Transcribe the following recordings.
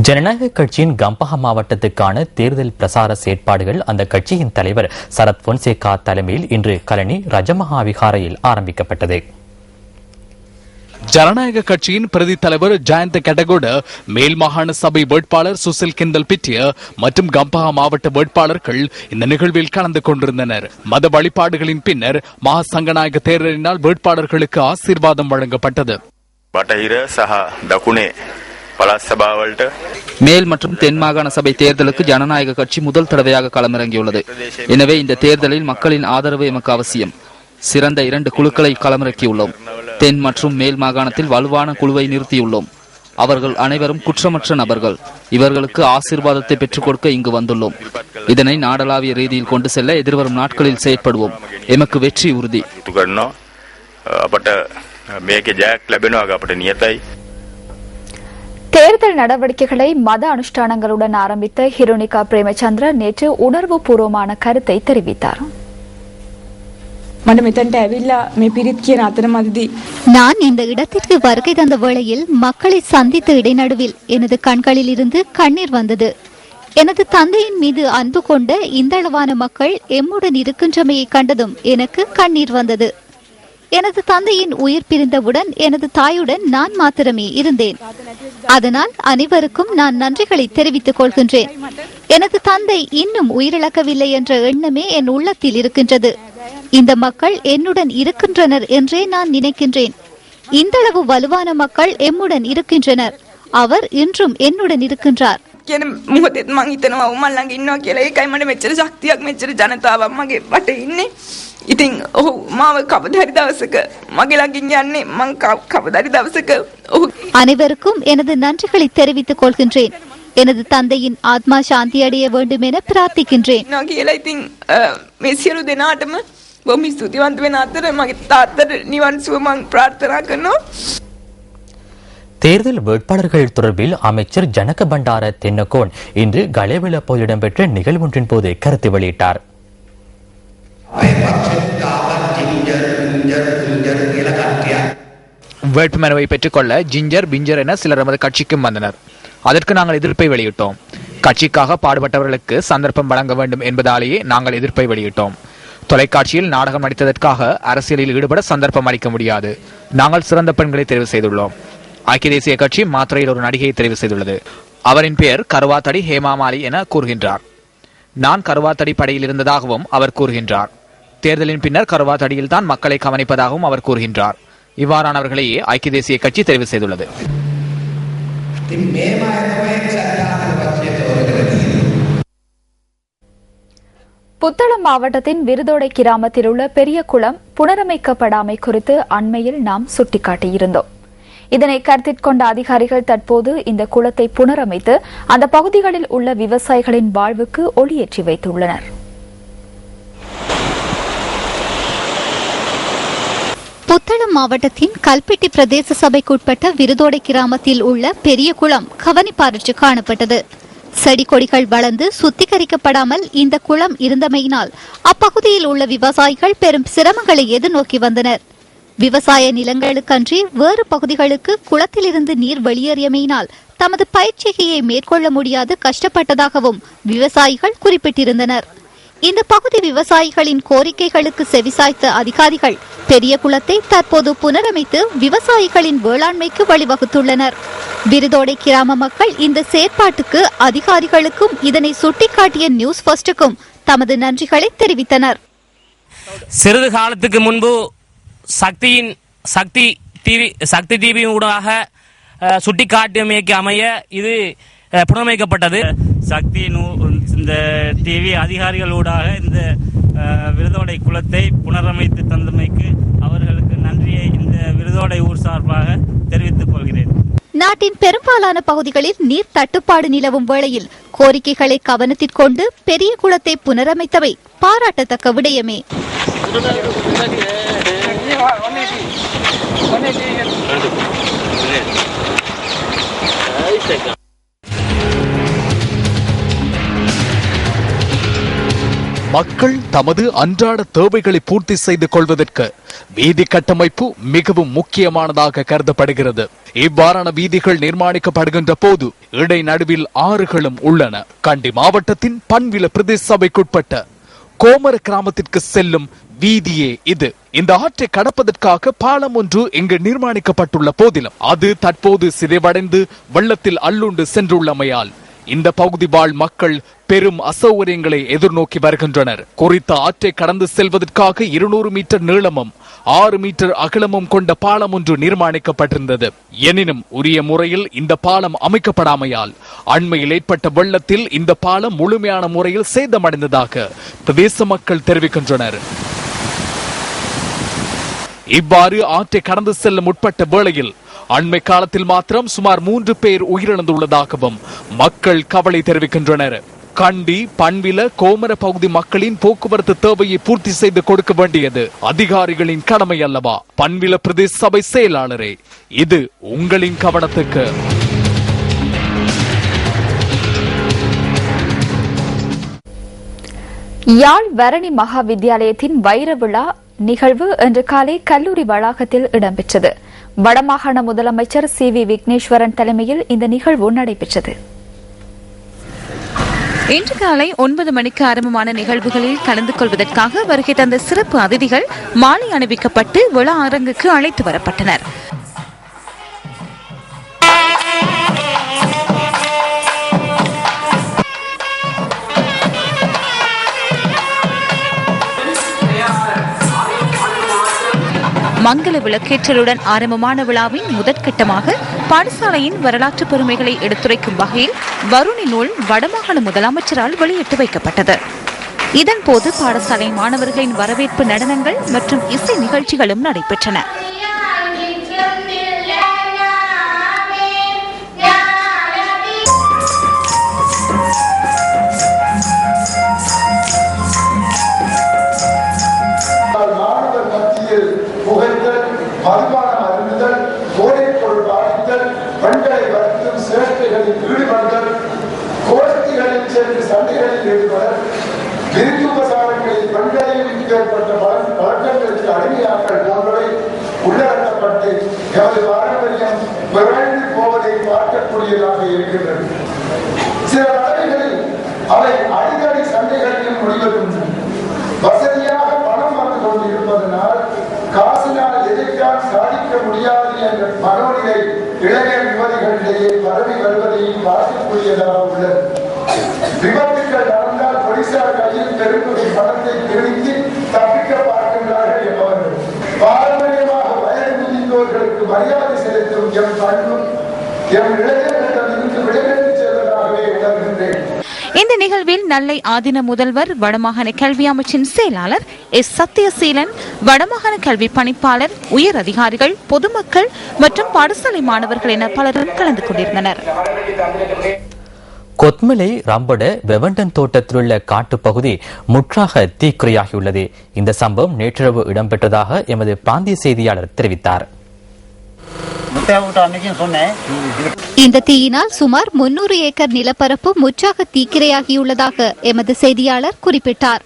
ஜனநாயக கட்சியின் கம்பஹா மாவட்டத்துக்கான தேர்தல் பிரசார செயற்பாடுகள் அந்த கட்சியின் தலைவர் சரத் பொன்சேகா தலைமையில் இன்று கலனி ரஜமஹா விகாரையில் ஆரம்பிக்கப்பட்டது. ஜனநாயக கட்சியின் பிரதி தலைவர் ஜயந்த கெடகோட, மேல் மாகாண சபை வேட்பாளர் சுசில் கிண்டல் பிட்டிய மற்றும் கம்பஹா மாவட்ட வேட்பாளர்கள் இந்த நிகழ்வில் கலந்து கொண்டிருந்தனர். மத வழிபாடுகளின் பின்னர் மகா சங்கநாயக தேர்தலினால் வேட்பாளர்களுக்கு ஆசீர்வாதம் வழங்கப்பட்டது. மேல் மற்றும் தென் மாகாண சபை தேர்தலுக்கு ஜனநாயக கட்சி முதல் தடவையாக களமிறங்கியுள்ளது. எனவே இந்த தேர்தலில் மக்களின் ஆதரவு எமக்கு அவசியம். சிறந்த 2 குழுக்களை களமிறக்கியுள்ளோம். தென் மற்றும் மேல் மாகாணத்தில் வலுவான குழுவை நிறுத்தியுள்ளோம். அவர்கள் அனைவரும் குற்றமற்ற நபர்கள். இவர்களுக்கு ஆசீர்வாதத்தை பெற்றுக் கொடுக்க இங்கு வந்துள்ளோம். இதனை நாடளாவிய ரீதியில் கொண்டு செல்ல எதிர்வரும் நாட்களில் செயற்படுவோம். எமக்கு வெற்றி உறுதி. தேர்தல் நடவடிக்கைகளை மத அனுஷ்டானங்களுடன் ஆரம்பித்த ஹிருணிகா பிரேமச்சந்திர நேற்று உணர்வு பூர்வமான கருத்தை தெரிவித்தார். நான் இந்த இடத்திற்கு வருகை தந்த வேளையில் மக்களை சந்தித்த இடைநடுவில் எனது கண்களில் இருந்து கண்ணீர் வந்தது. எனது தந்தையின் மீது அன்பு கொண்ட இந்த அளவான மக்கள் எம்முடன் இருக்கின்றமையை கண்டதும் எனக்கு கண்ணீர் வந்தது. எனது தந்தையின் உயிர் பிரிந்தவுடன் எனது தாயுடன் நான் மாத்திரமே இருந்தேன். அதனால் அனைவருக்கும் நான் நன்றிகளை தெரிவித்துக் கொள்கின்றேன். எனது தந்தை இன்னும் உயிரிழக்கவில்லை என்ற எண்ணமே என் உள்ளத்தில் இருக்கின்றது. இந்த மக்கள் என்னுடன் இருக்கின்றனர் என்றே நான் நினைக்கின்றேன். இந்தளவு வலுவான மக்கள் எம்முடன் இருக்கின்றனர். அவர் இன்றும் என்னுடன் இருக்கின்றார். அனைவருக்கும் எனது நன்றிகளை தெரிவித்துக் கொள்கின்றேன். எனது தந்தையின் ஆத்மா சாந்தி அடைய வேண்டும் என பிரார்த்திக்கின்றேன். தேர்தல் வேட்பாளர்கள் தொடர்பில் அமைச்சர் ஜனக பண்டார தென்னகோன் இன்று கலேவிலப்போல் இடம்பெற்ற நிகழ்வொன்றின் போது கருத்து வெளியிட்டார். வேட்புமனுவை பெற்றுக்கொள்ள ஜிஞ்சர் பிஞ்சர் என சிலர் நமது கட்சிக்கும் வந்தனர். அதற்கு நாங்கள் எதிர்ப்பை வெளியிட்டோம். கட்சிக்காக பாடுபட்டவர்களுக்கு சந்தர்ப்பம் வழங்க வேண்டும் என்பதாலேயே நாங்கள் எதிர்ப்பை வெளியிட்டோம். தொலைக்காட்சியில் நாடகம் நடித்ததற்காக அரசியலில் ஈடுபட சந்தர்ப்பம் அளிக்க முடியாது. நாங்கள் சிறந்த பெண்களை தெரிவு செய்துள்ளோம். ஐக்கிய தேசிய கட்சி மாத்திரையில் ஒரு நடிகையை தெரிவு செய்துள்ளது. அவரின் பெயர் கருவாத்தடி ஹேமாமாலி என கூறுகின்றார். நான் கருவாத்தடி படையில் இருந்ததாகவும் அவர் கூறுகின்றார். தேர்தலின் பின்னர் கருவாத்தடியில் தான் மக்களை கவனிப்பதாகவும் அவர் கூறுகின்றார். இவ்வாறானவர்களையே ஐக்கிய தேசிய கட்சி தெரிவு செய்துள்ளது. புத்தளம் மாவட்டத்தின் விருதோடை கிராமத்தில் உள்ள பெரிய குளம் புனரமைக்கப்படாமை குறித்து அண்மையில் நாம் சுட்டிக்காட்டியிருந்தோம். இதனை கருத்தில் கொண்ட அதிகாரிகள் தற்போது இந்த குளத்தை புனரமைத்து அந்த பகுதிகளில் உள்ள விவசாயிகளின் வாழ்வுக்கு ஒளியேற்றி வைத்துள்ளனர். புத்தளம் மாவட்டத்தின் கல்பெட்டி பிரதேச சபைக்குட்பட்ட விருதோடை கிராமத்தில் உள்ள பெரிய குளம் கவனிப்பாரற்று காணப்பட்டது. செடி கொடிகள் வளர்ந்து சுத்திகரிக்கப்படாமல் இந்த குளம் இருந்தமையினால் அப்பகுதியில் உள்ள விவசாயிகள் பெரும் சிரமங்களை எதிர்நோக்கி வந்தனர். விவசாய நிலங்களுக்கன்றி வேறு பகுதிகளுக்கு குளத்திலிருந்து நீர் வெளியேறியமையினால் தமது பயிற்சிகையை மேற்கொள்ள முடியாது கஷ்டப்பட்டதாகவும் விவசாயிகள் குறிப்பிட்டிருந்தனர். இந்த பகுதி விவசாயிகளின் கோரிக்கைகளுக்கு செவிசாய்த்த அதிகாரிகள் பெரிய குளத்தை தற்போது புனரமைத்து விவசாயிகளின் வேளாண்மைக்கு வழிவகுத்துள்ளனர். விருதோடை கிராம மக்கள் இந்த செயற்பாட்டுக்கு அதிகாரிகளுக்கும் இதனை சுட்டிக்காட்டிய நியூஸ் ஃபர்ஸ்டுக்கும் தமது நன்றிகளை தெரிவித்தனர். சிறிது காலத்துக்கு முன்பு சக்தி டிவி ஊடாக சுட்டிக்காட்டியமைக்கு அமைய இது புனரமைக்கப்பட்டது. சக்தி இந்த டிவி அதிகாரிகளூடாக இந்த விருதோடை குளத்தை புனரமைத்து தந்தமைக்கு அவர்களுக்கு நன்றியை இந்த விருதோடை ஊர் சார்பாக தெரிவித்துக் கொள்கிறேன். நாட்டின் பெரும்பாலான பகுதிகளில் நீர் தட்டுப்பாடு நிலவும் வேளையில் கோரிக்கைகளை கவனத்தில் கொண்டு பெரிய குளத்தை புனரமைத்தவை பாராட்டத்தக்க விடயமே. மக்கள் தமது அன்றாட தேவைகளை பூர்த்தி செய்து கொள்வதற்கு வீதி கட்டமைப்பு மிகவும் முக்கியமானதாக கருதப்படுகிறது. இவ்வாறான வீதிகள் நிர்மாணிக்கப்படுகின்ற போது இடை நடுவில் ஆறுகளும் உள்ளன. கண்டி மாவட்டத்தின் பன்வில பிரதேச சபைக்குட்பட்ட கோமர கிராமத்திற்கு செல்லும் வீதியே இது. இந்த ஆற்றை கடப்பதற்காக பாலம் ஒன்று இங்கு நிர்மாணிக்கப்பட்டுள்ள போதிலும் அது தற்போது சிதைவடைந்து வெள்ளத்தில் அள்ளுண்டு சென்றுள்ளமையால் இந்த பகுதி வாழ் மக்கள் பெரும் அசௌகரியங்களை எதிர்நோக்கி வருகின்றனர். குறித்த ஆற்றை கடந்து செல்வதற்காக 200 மீட்டர் நீளமும் 6 மீட்டர் அகலமும் கொண்ட பாலம் ஒன்று நிர்மாணிக்கப்பட்டிருந்தது. எனினும் உரிய முறையில் இந்த பாலம் அமைக்கப்படாமையால் அண்மையில் ஏற்பட்ட வெள்ளத்தில் இந்த பாலம் முழுமையான முறையில் சேதமடைந்ததாக பிரதேச மக்கள் தெரிவிக்கின்றனர். இவ்வாறு ஆற்றை கடந்து செல்ல முற்பட்ட வேளையில் அண்மை காலத்தில் மாத்திரம் சுமார் 3 பேர் உயிரிழந்துள்ளதாகவும் மக்கள் கவலை தெரிவிக்கின்றனர். கண்டி பன்வில கோமர பகுதி மக்களின் போக்குவரத்து தேவையை பூர்த்தி செய்து கொடுக்க வேண்டியது அதிகாரிகளின் கடமை அல்லவா? பன்வில பிரதேச சபை செயலாளரே, இது உங்களின் கவனத்துக்கு. யாழ் வரணி மகா வித்தியாலயத்தின் வைர விழா நிகழ்வு இன்று காலை கல்லூரி வளாகத்தில் இடம்பெற்றது. வடமாகாண முதலமைச்சர் CV விக்னேஸ்வரன் தலைமையில் இந்த நிகழ்வு நடைபெற்றது. இன்று காலை 9 மணிக்கு ஆரம்பமான நிகழ்வுகளில் கலந்து கொள்வதற்காக வருகை தந்த சிறப்பு அதிதிகள் மாலை அணிவிக்கப்பட்டு விழா அரங்குக்கு அழைத்து வரப்பட்டனர். மங்கள விளக்கேற்றலுடன் ஆரம்பமான விழாவின் முதற்கட்டமாக பாடசாலையின் வரலாற்று பெருமைகளை எடுத்துரைக்கும் வகையில் வருணி நூல் வடமாகாண முதலமைச்சரால் வெளியிட்டு வைக்கப்பட்டது. இதன்போது பாடசாலை மாணவர்களின் வரவேற்பு நடனங்கள் மற்றும் இசை நிகழ்ச்சிகளும் நடைபெற்றன. மதுபானம் அருந்துதல், போதைப் பொருள் பாதித்தல், பெண்களை வருத்தும் சேஷ்டைகளில் ஈடுபடுதல், கோஷ்டிகளில் சென்று சண்டைகளில் ஈடுபடல், விருந்துபசாரங்களில் பெண்களில் ஏற்பட்ட பழக்கங்களுக்கு அடிமையாக்கல் போன்றவை உள்ளடக்கப்பட்டு எமது பாரம்பரியம் விரைந்து போவதை பார்க்கக்கூடியதாக இருக்கின்றது. சில தடவைகளில் அவை அடிக்கடி சண்டைகளிலும் முடிவெடுக்கின்றன. வசதியாக பணம் வந்து கொண்டிருப்பதனால் காசினால் எதிர்த்தால் சாதிக்க முடியாது என்ற மனோநிலை இளைஞர் யுவதிகளிடையே பரவி வருவதையும் பார்க்கக்கூடியதாக உள்ளது. விபத்துக்கள் நடந்தால் போலீசார் கையில் பெரும்பகுதி பணத்தை திருத்தி தப்பிக்க பார்க்கின்றார்கள் என்பவர்கள். பாரம்பரியமாக வயது முதிர்ந்தோர்களுக்கு மரியாதை செலுத்தும் எம் பண்பும் எம் இளைஞர்களிடம் இருந்து விடைபெற்று செல்வதாகவே உணர்கின்றேன். இந்த நிகழ்வில் நெல்லை ஆதீன முதல்வர், வடமாகாண கல்வி அமைச்சின் செயலாளர் எஸ் சத்தியசீலன், வடமாகாண கல்வி பணிப்பாளர், உயர் அதிகாரிகள், பொதுமக்கள் மற்றும் பாடசாலை மாணவர்கள் என பலரும் கலந்து கொண்டிருந்தனர். கொத்மலை ரம்பட வெவண்டன் தோட்டத்தில் உள்ள காட்டுப்பகுதி முற்றாக தீக்கிரையாகியுள்ளது. இந்த சம்பவம் நேற்றிரவு இடம்பெற்றதாக எமது பிராந்திய செய்தியாளர் தெரிவித்தார். இந்த தீயினால் சுமார் 300 ஏக்கர் நிலப்பரப்பு முற்றாக தீக்கிரையாகியுள்ளதாக எமது செய்தியாளர் குறிப்பிட்டார்.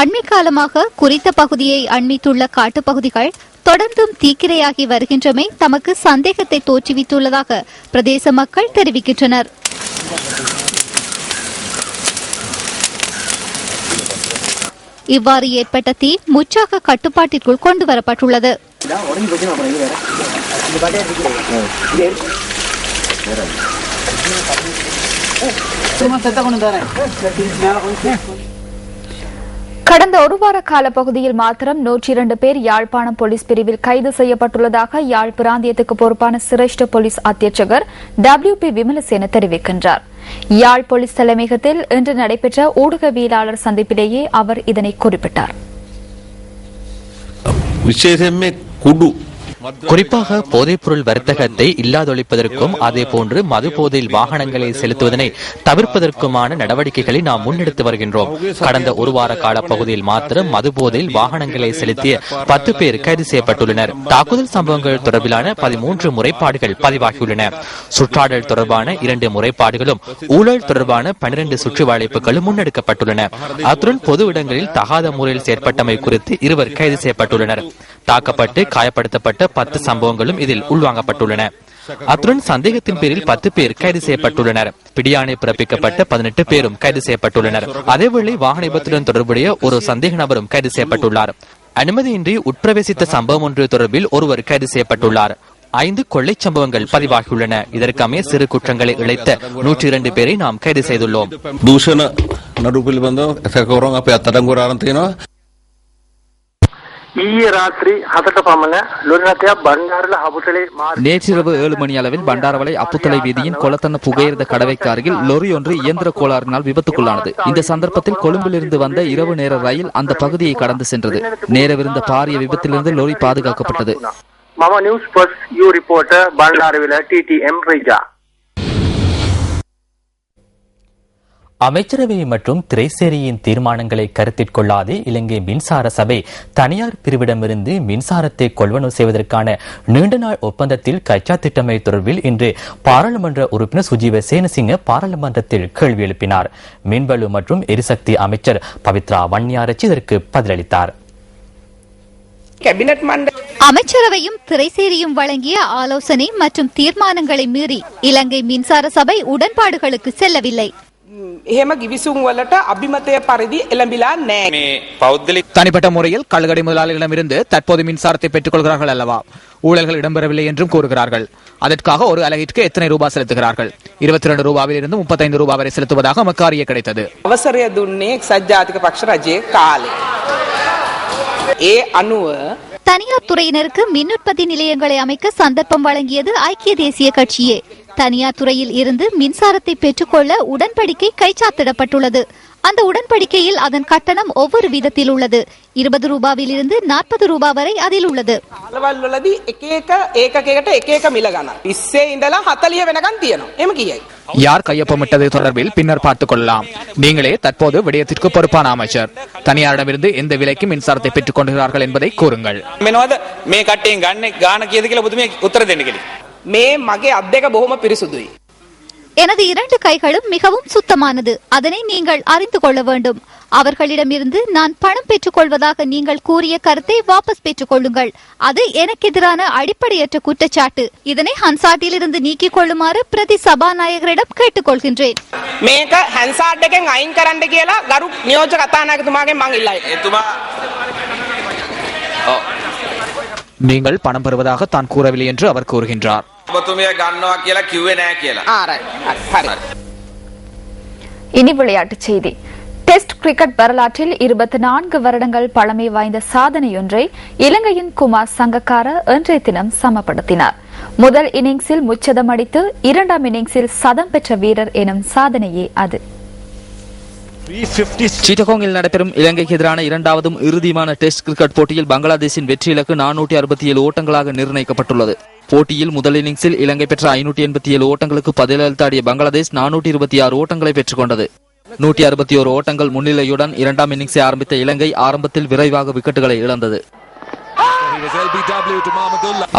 அண்மை காலமாக குறித்த பகுதியை அண்மித்துள்ள காட்டுப்பகுதிகள் தொடர்ந்தும் தீக்கிரையாகி வருகின்றமை தமக்கு சந்தேகத்தை தோற்றுவித்துள்ளதாக பிரதேச மக்கள் தெரிவிக்கின்றனர். இவ்வாறு ஏற்பட்ட தீ முற்றாக கட்டுப்பாட்டிற்குள் கொண்டு வரப்பட்டுள்ளது. கடந்த ஒரு வார கால பகுதியில் மாத்திரம் 102 பேர் யாழ்ப்பாணம் போலீஸ் பிரிவில் கைது செய்யப்பட்டுள்ளதாக யாழ் பிராந்தியத்துக்கு பொறுப்பான சிரேஷ்ட போலீஸ் அத்தியட்சகர் WP விமலசேன தெரிவிக்கின்றார். யாழ் போலீஸ் தலைமையகத்தில் இன்று நடைபெற்ற ஊடகவியலாளர் சந்திப்பிலேயே அவர் இதனை குறிப்பிட்டார். குறிப்பாக போதைப்பொருள் வர்த்தகத்தை இல்லாதொழிப்பதற்கும் அதேபோன்று மது போதையில் வாகனங்களை செலுத்துவதனை தவிர்ப்பதற்குமான நடவடிக்கைகளை நாம் முன்னெடுத்து வருகின்றோம். கடந்த ஒரு வார கால பகுதியில் மாத்திரம் மது போதையில் வாகனங்களை செலுத்திய 10 பேர் கைது செய்யப்பட்டுள்ளனர். தாக்குதல் சம்பவங்கள் தொடர்பிலான 13 முறைப்பாடுகள் பதிவாகியுள்ளன. சுற்றாடல் தொடர்பான 2 முறைப்பாடுகளும் ஊழல் தொடர்பான 12 சுற்று வளைப்புகளும் முன்னெடுக்கப்பட்டுள்ளன. அத்துடன் பொது இடங்களில் தகாத முறையில் செயற்பட்டமை குறித்து 2 கைது செய்யப்பட்டுள்ளனர். தாக்கப்பட்டு காயப்படுத்தப்பட்ட 10 சம்பவங்களும் இதில் உள்வாங்கப்பட்டுள்ளன. அத்துடன் சந்தேகத்தின் பேரில் 10 பேர் கைது செய்யப்பட்டுள்ளனர். பிடியாணை பிறப்பிக்கப்பட்ட 18 பேரும் கைது செய்யப்பட்டுள்ளனர். அதேவேளை வாகன விபத்துடன் தொடர்புடைய ஒரு சந்தேக நபரும் கைது செய்யப்பட்டுள்ளார். அனுமதியின்றி உட்பிரவேசித்த சம்பவம் ஒன்று தொடர்பில் ஒருவர் கைது செய்யப்பட்டுள்ளார். 5 கொள்ளை சம்பவங்கள் பதிவாகியுள்ளன. இதற்கமைய சிறு குற்றங்களை இழைத்த 102 பேரை நாம் கைது செய்துள்ளோம். நேற்றிரவு 7 மணி அளவில் பண்டாரவளை அப்புத்தலை வீதியின் கொளத்தன புகையிரத கடவைக்கு அருகில் லொரி ஒன்று இயந்திர கோளாறினால் விபத்துக்குள்ளானது. இந்த சந்தர்ப்பத்தில் கொழும்பிலிருந்து வந்த இரவு நேர ரயில் அந்த பகுதியை கடந்து சென்றது. நேரவிருந்த பாரிய விபத்திலிருந்து லொரி பாதுகாக்கப்பட்டது. அமைச்சரவை மற்றும் திரைசேரியின் தீர்மானங்களை கருத்தில் கொள்ளாது இலங்கை மின்சார சபை தனியார் பிரிவிடமிருந்து மின்சாரத்தை கொள்வனவு செய்வதற்கான நீண்ட நாள் ஒப்பந்தத்தில் கச்சா திட்டமை தொடர்பில் இன்று பாராளுமன்ற உறுப்பினர் சுஜீவ சேனசிங்க பாராளுமன்றத்தில் கேள்வி எழுப்பினார். மின்வலு மற்றும் எரிசக்தி அமைச்சர் பவித்ரா வன்னியாரச்சி இதற்கு பதிலளித்தார். அமைச்சரவையும் திரைசேரியும் வழங்கிய ஆலோசனை மற்றும் தீர்மானங்களை மீறி இலங்கை மின்சார சபை உடன்பாடுகளுக்கு செல்லவில்லை. தனிப்பட்ட முறையில் கள்ளுகடை முதலாளிகளிடமிருந்து தற்போது மின்சாரத்தை பெற்றுக் கொள்கிறார்கள் அல்லவா? ஊழல்கள் இடம்பெறவில்லை என்றும் கூறுகிறார்கள். அதற்காக ஒரு அலகிற்கு எத்தனை ரூபாய் செலுத்துகிறார்கள்? 22 ரூபாயில் இருந்து 35 ரூபாய் வரை செலுத்துவதாக நமக்கு அறிய கிடைத்தது. தனியார் துறையினருக்கு மின் உற்பத்தி நிலையங்களை அமைக்க சந்தர்ப்பம் வழங்கியது ஐக்கிய தேசிய கட்சியே. தனியார் துறையில் இருந்து மின்சாரத்தை பெற்றுக்கொள்ள உடன்படிக்கை கைச்சாத்திடப்பட்டுள்ளது. அந்த உடன்படிக்கையில் அதன் கட்டணம் ஒவ்வொரு வீதத்தில் உள்ளது. 20 ரூபாயில் இருந்து 40 ரூபாய் வரை அதில் உள்ளது. யார் கையொப்பமிட்டது தொடர்பில் பின்னர் பார்த்துக் கொள்ளலாம். நீங்களே தற்போது விடயத்திற்கு பொறுப்பான அமைச்சர். தனியாரிடமிருந்து எந்த விலைக்கு மின்சாரத்தை பெற்றுக் கொண்டுகிறார்கள் என்பதை கூறுங்கள். எனது 2 கைகளும் மிகவும் சுத்தமானது. அதனை நீங்கள் அறிந்து கொள்ள வேண்டும். அவர்களிடமிருந்து நான் பணம் பெற்றுக் கொள்வதாக நீங்கள் கூறிய கருத்தை வாபஸ் பெற்றுக் கொள்ளுங்கள். அது எனக்கு எதிரான அடிப்படையற்ற குற்றச்சாட்டு. இதனை ஹன்சாட்டிலிருந்து நீக்கிக் கொள்ளுமாறு பிரதி சபாநாயகரிடம் கேட்டுக் கொள்கின்றேன். நீங்கள் பணம் பெறுவதாக தான் கூறவில்லை என்று அவர் கூறுகின்றார். இனி விளையாட்டுச் செய்தி. டெஸ்ட் கிரிக்கெட் வரலாற்றில் 24 வருடங்கள் பழமை வாய்ந்த சாதனையொன்றை இலங்கையின் குமார் சங்கக்கார இன்றைய தினம் சமப்படுத்தினார். முதல் இன்னிங்ஸில் முச்சதம் அடித்து 2ஆம் இன்னிங்ஸில் சதம் பெற்ற வீரர் எனும் சாதனையே அது. சிட்டகோங்கில் நடைபெறும் இலங்கைக்கு எதிரான 2வது இறுதியான டெஸ்ட் கிரிக்கெட் போட்டியில் பங்களாதேஷின் வெற்றி இலக்கு 467 ஓட்டங்களாக நிர்ணயிக்கப்பட்டுள்ளது. போட்டியில் முதல் இன்னிங்ஸில் இலங்கை பெற்ற 587 ஓட்டங்களுக்கு பதிலளித்தாடிய பங்களாதேஷ் 426 ஓட்டங்களை பெற்றுக் கொண்டது. 161 ஓட்டங்கள் முன்னிலையுடன் 2ஆம் இன்னிங்ஸை ஆரம்பித்த இலங்கை ஆரம்பத்தில் விரைவாக விக்கெட்டுகளை இழந்தது.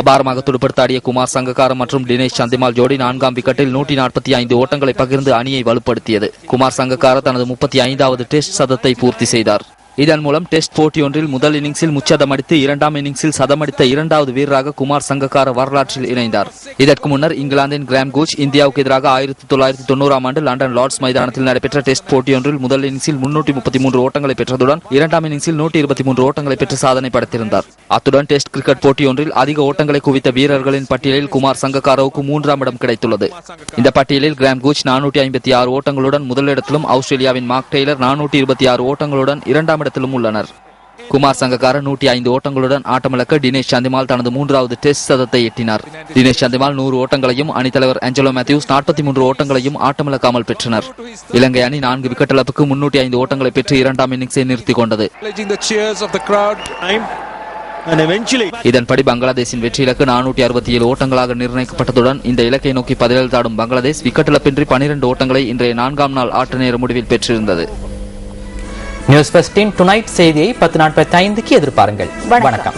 அபாரமாக துடுப்படுத்தாடிய குமார் சங்கக்கார மற்றும் தினேஷ் சந்திமால் ஜோடி 4ஆம் விக்கெட்டில் 145 ஓட்டங்களை பகிர்ந்து அணியை வலுப்படுத்தியது. குமார் சங்கக்கார தனது 35வது டெஸ்ட் சதத்தை பூர்த்தி செய்தார். இதன் மூலம் டெஸ்ட் போட்டி ஒன்றில் முதல் இன்னிங்ஸில் முச்சதம் அடித்து 2ஆம் இன்னிங்ஸில் சதமடித்த 2வது வீரராக குமார் சங்கக்கார வரலாற்றில் இணைந்தார். இதற்கு முன்னர் இங்கிலாந்தின் கிராம் கூச் இந்தியாவுக்கு எதிராக 1990ஆம் ஆண்டு லண்டன் லார்ட்ஸ் மைதானத்தில் நடைபெற்ற டெஸ்ட் போட்டி ஒன்றில் முதல் இன்னிங்ஸில் 333 ஓட்டங்களை பெற்றதுடன் 2ஆம் இன்னிங்ஸில் 123 ஓட்டங்களை பெற்று சாதனை படைத்திருந்தார். அத்துடன் டெஸ்ட் கிரிக்கெட் போட்டி ஒன்றில் அதிக ஓட்டங்களை குவித்த வீரர்களின் பட்டியலில் குமார் சங்கக்காரவுக்கு 3ஆம் இடம் கிடைத்துள்ளது. இந்த பட்டியலில் கிராம் கூச் 456 ஓட்டங்களுடன் முதலிடத்திலும் ஆஸ்திரேலியாவின் மார்க் டெய்லர் 426 ஓட்டங்களுடன் 2ஆம் இடத்திலும் உள்ளனர். குமார் சங்கக்கார 105 ஓட்டங்களுடன் ஆட்டமிழக்க தினேஷ் சந்திமால் தனது 3வது டெஸ்ட் சதத்தை எட்டினார். தினேஷ் சந்திமால் 100 ஓட்டங்களையும் அணித்தலைவர் ஆஞ்சலோ மேத்யூஸ் 43 ஓட்டங்களையும் ஆட்டமிழக்காமல் பெற்றனர். இலங்கை அணி 4 விக்கெட் இழப்புக்கு 305 ஓட்டங்களை பெற்று 2ஆம் இன்னிங்ஸை நிறுத்திக் கொண்டது. இதன்படி பங்களாதேஷின் வெற்றி இலக்கு 467 ஓட்டங்களாக நிர்ணயிக்கப்பட்டதுடன் இந்த இலக்கை நோக்கி பதிலளித்தாடும் பங்களாதேஷ் விக்கெட் இழப்பின்றி 12 ஓட்டங்களை இன்றைய 4ஆம் நாள் ஆட்ட நேர முடிவில் பெற்றிருந்தது. நியூஸ் ஃபர்ஸ்டின் டுநைட் செய்தியை 10:45க்கு எதிர்பாருங்கள். வணக்கம்.